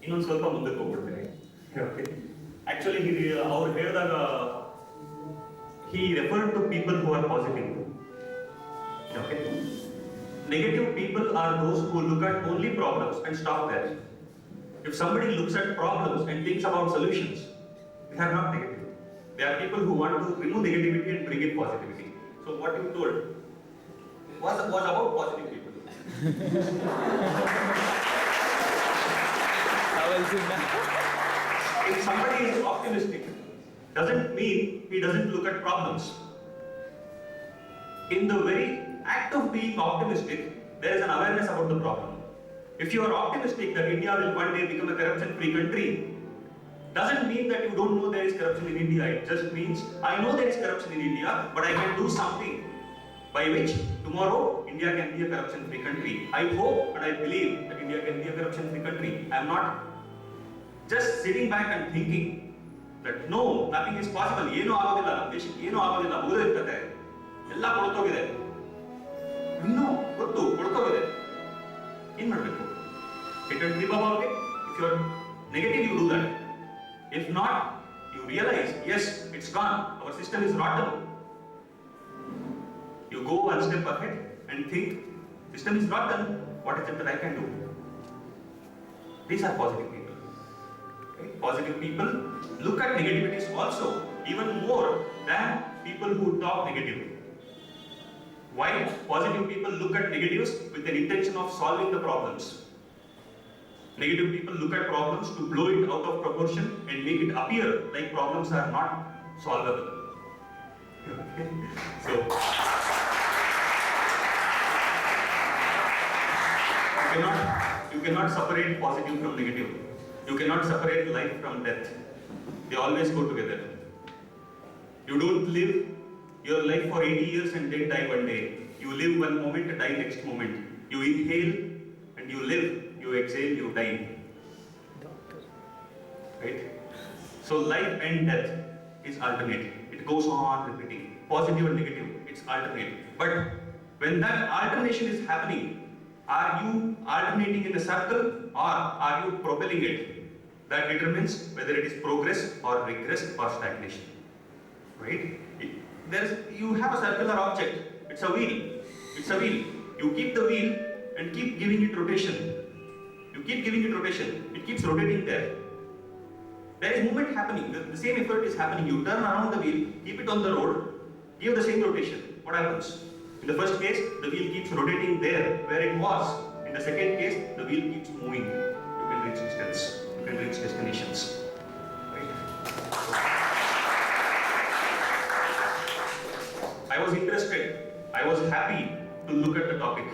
ಇನ್ನೊಂದು ಸ್ವಲ್ಪ ಮುಂದಕ್ಕೆ ಹೋಗ್ಬಿಡ್ತೀನಿ. Actually, he referred to people who are positive. Okay. Negative people are those who look at only problems and stop there. If somebody looks at problems and thinks about solutions, they are not negative. They are people who want to remove negativity and bring in positivity. So what you told was about positive people. If somebody is optimistic, doesn't mean he doesn't look at problems. In the very act of being optimistic, there is an awareness about the problem. If you are optimistic that India will one day become a corruption-free country, doesn't mean that you don't know there is corruption in India. It just means I know there is corruption in India, but I can do something by which tomorrow India can be a corruption-free country. I hope and I believe that India can be a corruption-free country. I am not just sitting back and thinking that no, nothing is possible. ಏನು ಆಗೋದಿಲ್ಲ, ನಮ್ಮ ದೇಶಕ್ಕೆ ಏನು ಆಗೋದಿಲ್ಲ, ಮುಗಿದಿರ್ತದೆ, ಎಲ್ಲ ಕೊಳ್ತೋಗಿದೆ. ಇನ್ನೂ ಗೊತ್ತು ಕೊಳ್ತೋಗಿದೆ. ಏನ್ ಮಾಡಬೇಕು? It will trip about it. If you are negative, you do that. If not, you realize, yes, it's gone. Our system is rotten. You go one step ahead and think, system is rotten. What is it that I can do? These are positive people. Okay? Positive people look at negativities also, even more than people who talk negative. Why? Positive people look at negatives with an intention of solving the problems. Negative people look at problems to blow it out of proportion and make it appear like problems are not solvable. Okay? So, you cannot separate positive from negative. You cannot separate life from death. They always go together. You don't live your life for 80 years and then die one day. You live one moment and die next moment. You inhale and you live. You exhale, you die. Right? So life and death is alternate. It goes on repeating. Positive and negative, it's alternate. But when that alternation is happening, are you alternating in a circle or are you propelling it? That determines whether it is progress or regress or stagnation. Right? You have a circular object. It's a wheel. It's a wheel. You keep the wheel and keep giving it rotation. You keep giving it rotation. It keeps rotating there. There is movement happening. The same effort is happening. You turn around the wheel, keep it on the road, give the same rotation. What happens? In the first case, the wheel keeps rotating there where it was. In the second case, the wheel keeps moving. You can reach distance. You can reach destinations. Right? I was interested. I was happy to look at the topic.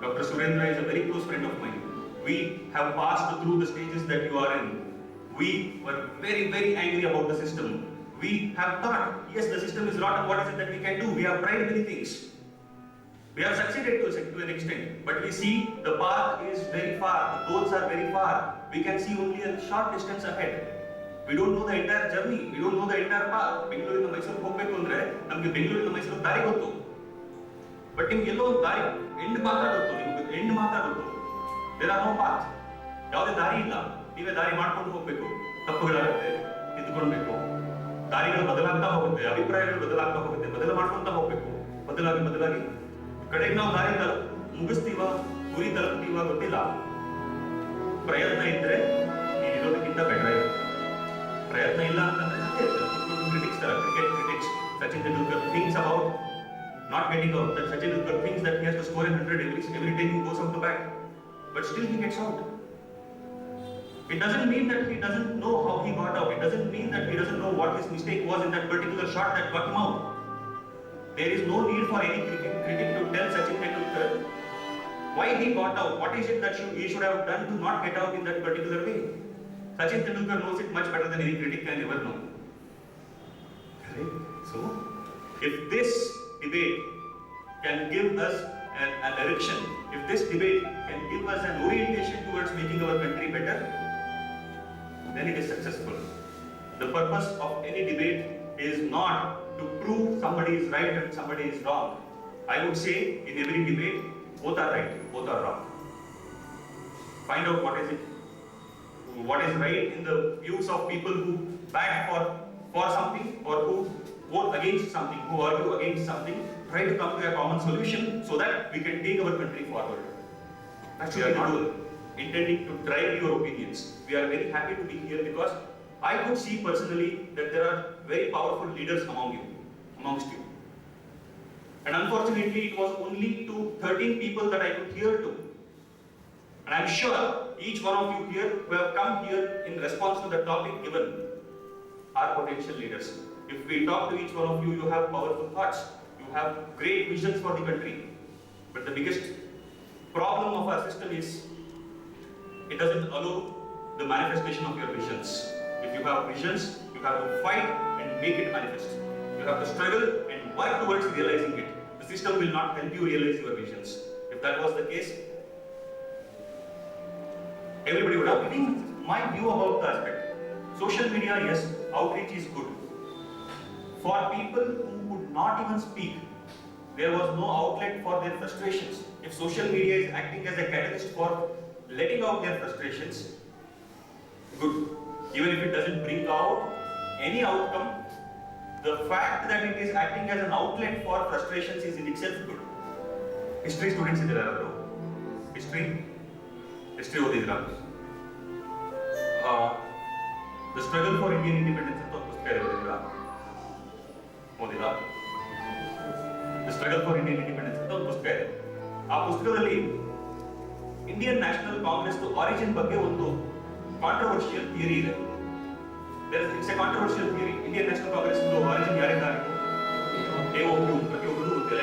Dr. Surendra is a very close friend of mine. We have passed through the stages that you are in. We were very, very angry about the system. We have thought, yes, the system is rotten. What is it that we can do? We have tried many things. We have succeeded to an extent, but we see the path is very far. The goals are very far. We can see only a short distance ahead. We don't know the entire journey. We don't know the entire path. ಬೆಂಗಳೂರಿಂದ ಮೈಸೂರಿಗೆ ಹೋಗಬೇಕು ಅಂದ್ರೆ ನಮಗೆ ಬೆಂಗಳೂರಿಂದ ಮೈಸೂರಿಗೆ ದಾರಿ ಗೊತ್ತು. But ನಿಮ್ಗೆ ಎಲ್ಲೋ ಒಂದು ದಾರಿ ಎಂಡ್ ಮಾತ್ರ ಗೊತ್ತು. ನಿಮ್ಗೆ ಎಂಡ್ ಮಾತ್ರ ಗೊತ್ತು. There are no path. ಯಾವುದೇ ದಾರಿ ಇಲ್ಲ. ನೀವೇ ದಾರಿ ಮಾಡ್ಕೊಂಡು ಹೋಗ್ಬೇಕು. ತಪ್ಪುಗಳಾಗುತ್ತೆ, ತಿದ್ದುಕೊಳ್ಬೇಕು. ದಾರಿಗಳು ಬದಲಾಗ್ತಾ ಹೋಗುತ್ತೆ, ಅಭಿಪ್ರಾಯಗಳು ಬದಲಾಗ್ತಾ ಹೋಗುತ್ತೆ, ಬದಲು ಮಾಡ್ಕೊಂತ ಹೋಗ್ಬೇಕು. ಬದಲಾಗಿ ಕಡೆಗೆ ನಾವು ದಾರಿ ಮುಗಿಸ್ತೀವ, ಗುರಿ ತಲುಪ್ತೀವ ಗೊತ್ತಿಲ್ಲ. ಪ್ರಯತ್ನ ಇದ್ರೆ ನೀವು ಇರೋದಕ್ಕಿಂತ ಬೆಟರ್ ಇರುತ್ತೆ. ಪ್ರಯತ್ನ ಇಲ್ಲ ಅಂತಂದ್ರೆ ಅದೇ ಕ್ರಿಟಿಕ್ಸ್ ತರ, cricket critics, Sachin Tendulkar thinks about not getting out. That Sachin Tendulkar thinks that he has to score 100 every time he goes out the bat, but still he gets out. It doesn't mean that he doesn't know how he got out. It doesn't mean that he doesn't know what his mistake was in that particular shot that got him out. There is no need for any critic to tell Sachin Tendulkar why he got out. What is it that he should have done to not get out in that particular way? Sachin Tendulkar knows it much better than any critic can ever know. Right? So, if this debate can give us an direction, if this debate can give us an orientation towards making our country better, then it is successful. The purpose of any debate is not to prove somebody is right and somebody is wrong. I would say in every debate, both are right, both are wrong. Find out what is it what is right in the views of people who back for something or who vote against something, who argue against something, try to come to a common solution so that we can take our country forward. That should be the goal. Intending to drive your opinions. We are very happy to be here because I could see personally that there are very powerful leaders amongst you. And unfortunately, it was only to 13 people that I could hear to. And I'm sure each one of you here who have come here in response to the topic given are potential leaders. If we talk to each one of you, you have powerful thoughts. You have great visions for the country. But the biggest problem of our system is it doesn't allow the manifestation of your visions. If you have visions, you have to fight and make it manifest. You have to struggle and work towards realizing it. The system will not help you realize your visions. If that was the case, everybody would have. My view about the aspect. Social media, yes, outreach is good. For people who would not even speak, there was no outlet for their frustrations. If social media is acting as a catalyst for letting out their frustrations, good. Even if it doesn't bring out any outcome, the fact that it is acting as an outlet for frustrations is in itself good. History students idira bro. History odidra. The struggle for Indian independence ಅಂತ ಓದಿಲ್ಲ. The struggle for Indian independence ಅಂತ ಒಂದು ಪುಸ್ತಕ ಇದೆ. ಆ ಪುಸ್ತಕದಲ್ಲಿ Indian national Congress origin ಬಗ್ಗೆ ಒಂದು ಕಾಂಟ್ರವರ್ಷಿಯಲ್ ಥಿಯರಿ ಇದೆ. It's A controversial theory. Indian national Congress origin ಯಾರಿಂದ ಆಗಿತ್ತು? ಪ್ರತಿಯೊಬ್ಬರು ಗೊತ್ತಿಲ್ಲ.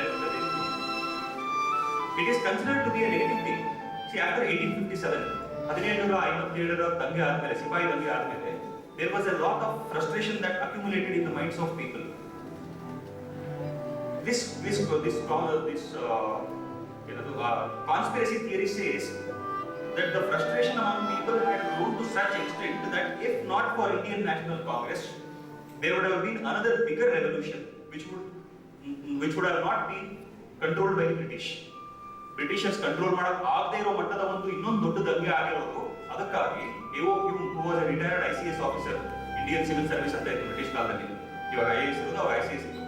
It is considered to be a negative thing. See, after 1857, 1757 ದಂಗೆ ಆದ್ಮೇಲೆ, ಸಿಪಾಯಿ ದಂಗೆ ಆದ್ಮೇಲೆ, there was a lot of frustration that accumulated in the minds of people. This conspiracy theory says that the frustration among people had grown to such extent that if not for Indian National Congress, there would have been another bigger revolution which would have not been controlled by the British. Britishers control ಮಾಡಕ್ಕೆ ಆಗದೇ ಇರೋ ಮಟ್ಟದ ಒಂದು ಇನ್ನೊಂದು ದೊಡ್ಡ ದಂಗೆ ಆಗಿರೋದು. ಅದಕ್ಕಾಗಿ AO Hume, who was a retired ICS officer, Indian Civil Service ಅಂತ ಇತ್ತು ಬ್ರಿಟಿಷ್ ಕಾಲದಲ್ಲಿ, ಇವಾಗ IAS ಇರೋದು, ಅವಾಗ ICS ಇತ್ತು.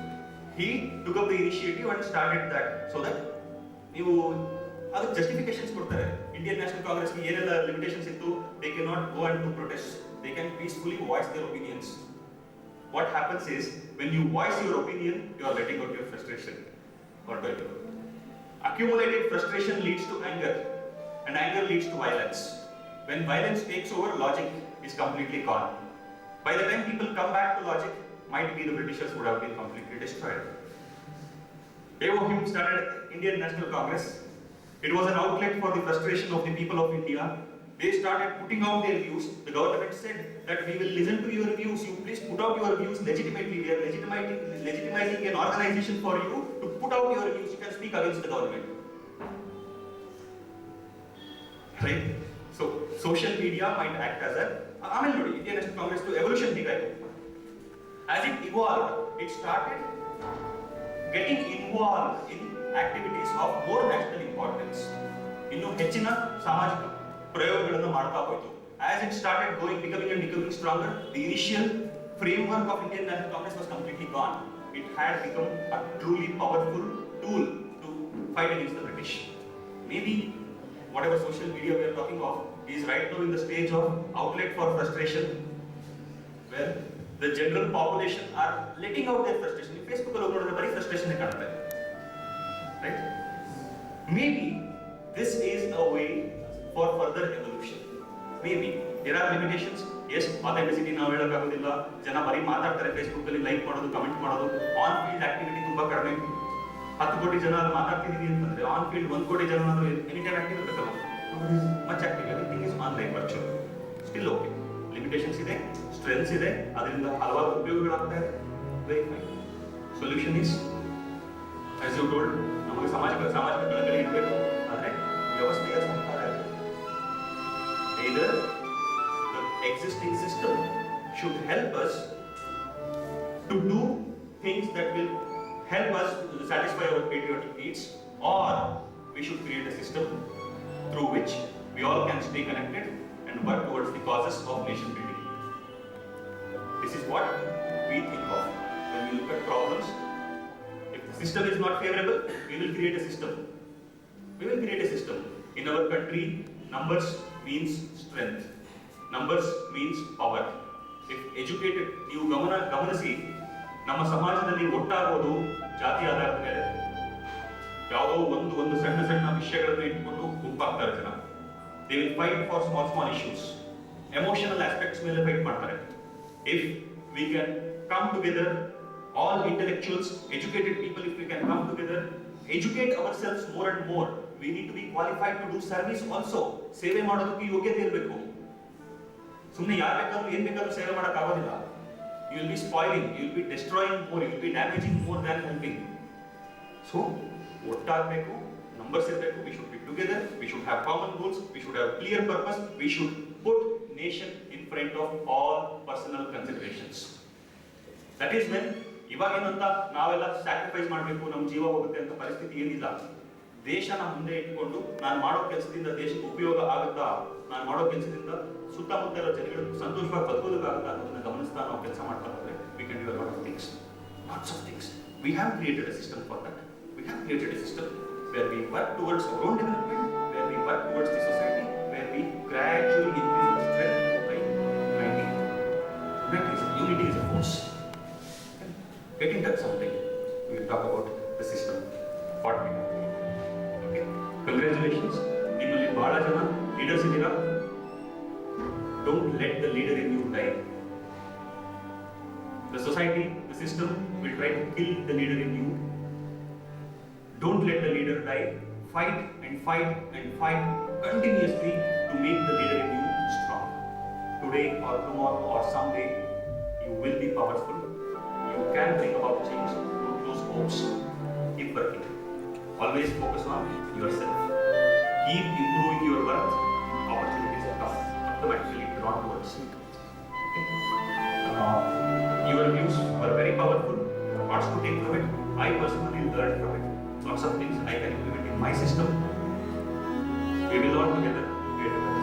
He took up the initiative and started that so that ನೀವು ಅದಕ್ಕೆ ಜಸ್ಟಿಫಿಕೇಶನ್ಸ್ ಕೊಡ್ತಾರೆ. ಇಂಡಿಯನ್ ನ್ಯಾಷನಲ್ ಕಾಂಗ್ರೆಸ್ಗೆ ಏನೆಲ್ಲ ಲಿಮಿಟೇಷನ್ಸ್ ಇತ್ತು, they cannot go and do protests, they can peacefully voice their opinions. What happens is, when you voice your opinion, you are letting out your frustration. Accumulated frustration leads to anger, and anger leads to violence. When violence takes over, logic is completely gone. By the time people come back to logic, might be the Britishers would have been completely destroyed. A.O. Hume started Indian National Congress. It was an outlet for the frustration of the people of India. They started putting out their views. The government said that we will listen to your views. You please put out your views legitimately. We are legitimizing an organization for you to put out your views. You can speak against the government. Right? So, social media might act as a Indian National Congress to evolution. As it evolved, it started getting involved in activities of more national importance. ಇನ್ನು ಹೆಚ್ಚಿನ ಸಾಮಾಜಿಕ ಪ್ರಯೋಗಗಳನ್ನು ಮಾಡ್ತಾ ಹೋಯಿತು. As it started becoming stronger, the initial framework of Indian National Congress was completely gone. It had become a truly powerful tool to fight against the British. Maybe whatever social media we are talking of is right now in the stage of outlet for frustration, where the general population are letting out their frustration. In Facebook alone, very frustration kanutte, right? Maybe this is a way for further evolution. Maybe there are limitations. Yes, authenticity ನಾವು ಹೇಳಕ್ಕಾಗೋದಿಲ್ಲ. ಜನ ಬರೀ ಮಾತಾಡ್ತಾರೆ, Facebook ಅಲ್ಲಿ like ಮಾಡೋದು, comment ಮಾಡೋದು. On field activity ತುಂಬಾ ಕಡಿಮೆ. 10 ಕೋಟಿ ಜನ ಅಲ್ಲಿ ಮಾತಾಡ್ತಿದೀವಿ ಅಂತಂದ್ರೆ ಆನ್ ಫೀಲ್ಡ್ 1 ಕೋಟಿ ಜನ ಎನಿ ಟೈಮ್ ಆಕ್ಟಿವ್ ಇರಬೇಕಲ್ಲ. Much active, everything is online virtual. Still okay, limitations ಇದೆ, ಸ್ಟ್ರೆಂತ್ಸ್ ಇದೆ, ಅದರಿಂದ ಹಲವಾರು ಉಪಯೋಗಗಳಾಗ್ತಾ ಇದೆ. Very fine. Solution is as you told, ನಮಗೆ ಸಾಮಾಜಿಕ ಕಳಕಳಿ ಇರಬೇಕು, ಆದರೆ ವ್ಯವಸ್ಥೆಯ ಸಹಕಾರ ಇರಬೇಕು. Either the existing system should help us to do things that will help us to satisfy our patriotic needs, or we should create a system through which we all can stay connected and work towards the causes of nation building. This is what we think of when we look at problems. If the system is not favorable, we will create a system. We will create a system. In our country, numbers means strength. Numbers means power. If educated, ನೀವು ಗಮನಿಸಿ ನಮ್ಮ ಸಮಾಜದಲ್ಲಿ ಒಟ್ಟಾಗೋದು ಜಾತಿ ಆಧಾರದ ಮೇಲೆ. ಯಾವುದೋ ಒಂದು ಸಣ್ಣ ವಿಷಯಗಳನ್ನು ಇಟ್ಕೊಂಡು ಗುಂಪಾಗ್ತಾರೆ ಜನ. They will fight for small issues. Emotional aspects ಮೇಲೆ ಫೈಟ್ ಮಾಡ್ತಾರೆ. If we can come together, all intellectuals, educated people, if we can come together, educate ourselves more and more, we need to be qualified to do service also. ಸೇವೆ ಮಾಡೋದಕ್ಕೆ ಯೋಗ್ಯತೆ ಇರಬೇಕು. ಸುಮ್ಮನೆ ಯಾರು ಬೇಕಾದ್ರೂ ಏನ್ ಬೇಕಾದ್ರೂ ಸೇವೆ ಮಾಡಕ್ ಆಗೋದಿಲ್ಲ. You will be spoiling, you will be destroying more, you will be damaging more than helping. So, ಒಟ್ಟಾಗಬೇಕು, numbers ಇರಬೇಕು, we should be together, we should have common goals, we should have clear purpose, we should put nation in front of all personal considerations. That is when ಇವಾಗೇನಂತ ನಾವೆಲ್ಲ sacrifice ಮಾಡಬೇಕು, ನಮ್ಮ ಜೀವ ಹೋಗುತ್ತೆ ಅಂತ ಪರಿಸ್ಥಿತಿ ಏನಿಲ್ಲ. ದೇಶನ ಮುಂದೆ ಇಟ್ಕೊಂಡು ನಾನು ಮಾಡೋ ಕೆಲಸದಿಂದ ದೇಶಕ್ಕೆ ಉಪಯೋಗ ಆಗುತ್ತಾ, ನಾನು ಮಾಡೋ ಕೆಲಸದಿಂದ ಸುತ್ತಮುತ್ತ ಇರೋ ಜನಗಳು ಸಂತೋಷವಾಗಿ ಬದುಕೋದಕ್ಕಾಗುತ್ತಾ ಅನ್ನೋದನ್ನ ಗಮನಿಸ್ತಾ ನಾವು ಕೆಲಸ ಮಾಡ್ತಾ ಹೋದ್ರೆ we can do a lot of things. Lots of things. We have created a system for that. We have created a system where we work towards our own development, where we work towards the society, where we gradually increase our strength by uniting. Unity is a force. Getting that something, we will talk about the system. What we have. Okay. Congratulations. ನಿಮ್ಮಲ್ಲಿ ಬಹಳ ಜನ leaders ಇದ್ದೀರಾ. Don't let the leader in you die. The society, the system will try to kill the leader in you. Don't let the leader die. Fight and fight and fight continuously to make the leader in you strong. Today or tomorrow or someday, you will be powerful. You can bring about change. Don't lose hopes. Keep working. Always focus on yourself. Keep improving your worth. Opportunities will come automatically drawn towards you. Okay. Your views were very powerful. Lots to take from it. I personally learned from it. Lots of things I can implement in my system. We will all together create a better